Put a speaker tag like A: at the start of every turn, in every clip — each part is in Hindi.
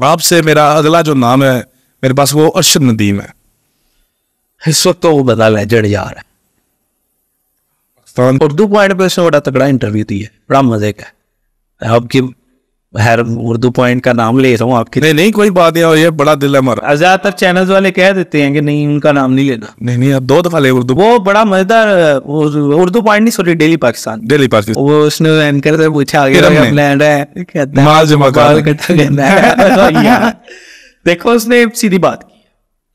A: आपसे मेरा अगला जो नाम है मेरे पास वो अरशद नदीम है।
B: इस वक्त तो वो बड़ा लेजेंड यार है। उर्दू पॉइंट पे उसने बड़ा तगड़ा इंटरव्यू दिया, बड़ा मजे का। आपकी हर उर्दू पॉइंट का नाम ले रहा हूँ आपके।
A: नहीं कोई बात नहीं, ये बड़ा दिल है हमारा।
B: ज्यादातर चैनल्स वाले कह देते हैं कि नहीं उनका नाम नहीं लेना।
A: नहीं आप 2 दफा ले उर्दू।
B: वो बड़ा मजेदार उर्दू पॉइंट नहीं, सॉरी डेली पाकिस्तान। वो उसने एंकर से पूछा आगे लैंड है, कहता है माल जमा कर। देखो उसने सीधी बात की,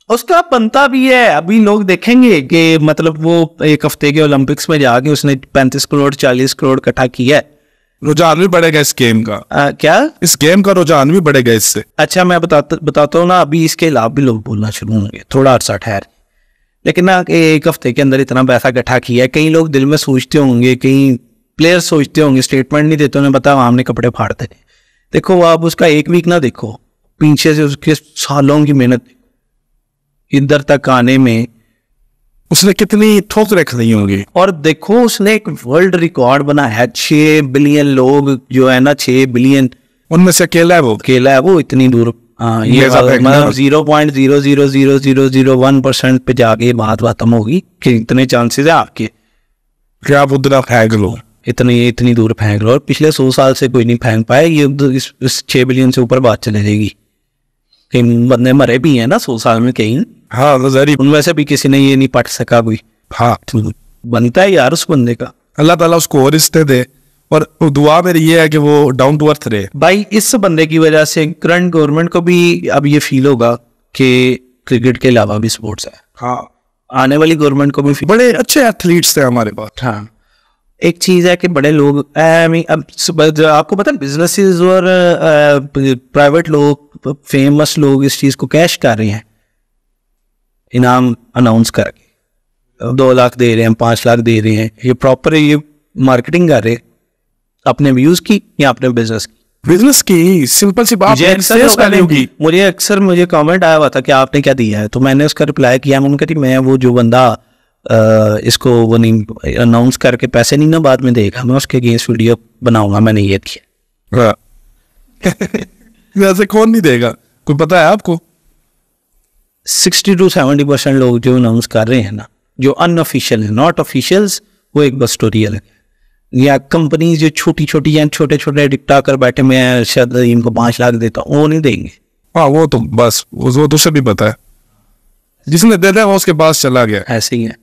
B: उसका बनता भी है। अभी लोग देखेंगे कि मतलब वो 1 हफ्ते के ओलंपिक्स में जाके उसने 35 करोड़ 40 करोड़ इकट्ठा किया है।
A: रुझान भी बढ़ेगा इस गेम का।
B: क्या इस
A: गेम का रुझान भी बढ़ेगा इससे।
B: अच्छा मैं बताता हूँ ना, अभी इसके अलावा भी लोग बोलना शुरू होंगे, थोड़ा अरसा ठहर। लेकिन ना 1 हफ्ते के अंदर इतना पैसा इकट्ठा किया है, कई लोग दिल में सोचते होंगे, कई प्लेयर सोचते होंगे, स्टेटमेंट नहीं देते, उन्हें पता हमने कपड़े फाड़ देने। देखो आप उसका 1 वीक ना देखो, पीछे से उसके सालों की मेहनत इधर तक आने में
A: उसने कितनी ठोकरें खाई होंगी।
B: और देखो उसने एक वर्ल्ड रिकॉर्ड बनाया है। 6 बिलियन लोग जो है ना, 6 बिलियन,
A: उनमें से अकेला है वो
B: इतनी दूर। ये मतलब 0.0000001% पे जाके बात खत्म होगी कि इतने चांसेस है आपके
A: कि आप उधर फेंक लो,
B: इतनी दूर फेंक लो। और पिछले 100 साल से कोई नहीं फेंक पाया। ये इस 6 बिलियन से ऊपर बात चले जाएगी। कई बंदे मरे भी हैं ना 100 साल में कहीं।
A: हाँ
B: उनमें से भी किसी ने ये नहीं पढ़ सका कोई।
A: हाँ
B: बनता है यार उस बंदे का।
A: अल्लाह ताला उसको और रिश्ते दे, और दुआ मेरी ये है कि वो डाउन टू अर्थ रहे।
B: भाई इस बंदे की वजह से करंट गवर्नमेंट को भी अब ये फील होगा कि क्रिकेट के अलावा भी स्पोर्ट्स है।
A: हाँ
B: आने वाली गवर्नमेंट को भी
A: बड़े अच्छे एथलीट्स थे हमारे पास।
B: हाँ एक चीज है कि बड़े लोग अब आपको पता है बिजनेसेस और प्राइवेट लोग, फेमस लोग इस चीज को कैश कर रहे हैं, इनाम अनाउंस करके 2 लाख दे रहे हैं, 5 लाख दे रहे हैं। ये प्रॉपर ये मार्केटिंग कर रहे हैं अपने व्यूज की या अपने बिजनेस की।
A: सिंपल सी बात।
B: मुझे कमेंट आया हुआ था कि आपने क्या दिया है, तो मैंने उसका रिप्लाई किया, मैं वो जो बंदा इसको वो नहीं अनाउंस करके पैसे नहीं ना बाद में देगा, मैं उसके अगेंस्ट वीडियो बनाऊंगा। मैंने ये किया।
A: वैसे कौन नहीं देगा, कोई पता है आपको?
B: 60 to 70% लोग जो अनाउंस कर रहे हैं ना, जो अनऑफिशियल है, नॉट ऑफिशियल्स, वो एक बस स्टोरी अलग है। या कंपनी जो छोटी छोटी या छोटे छोटे डिक्टा कर बैठे, मैं शायद इनको 5 लाख देता हूँ, वो नहीं देंगे।
A: हाँ वो तो बस वो तो सभी पता है, जिसने दे दिया वो उसके पास चला गया।
B: ऐसे ही है।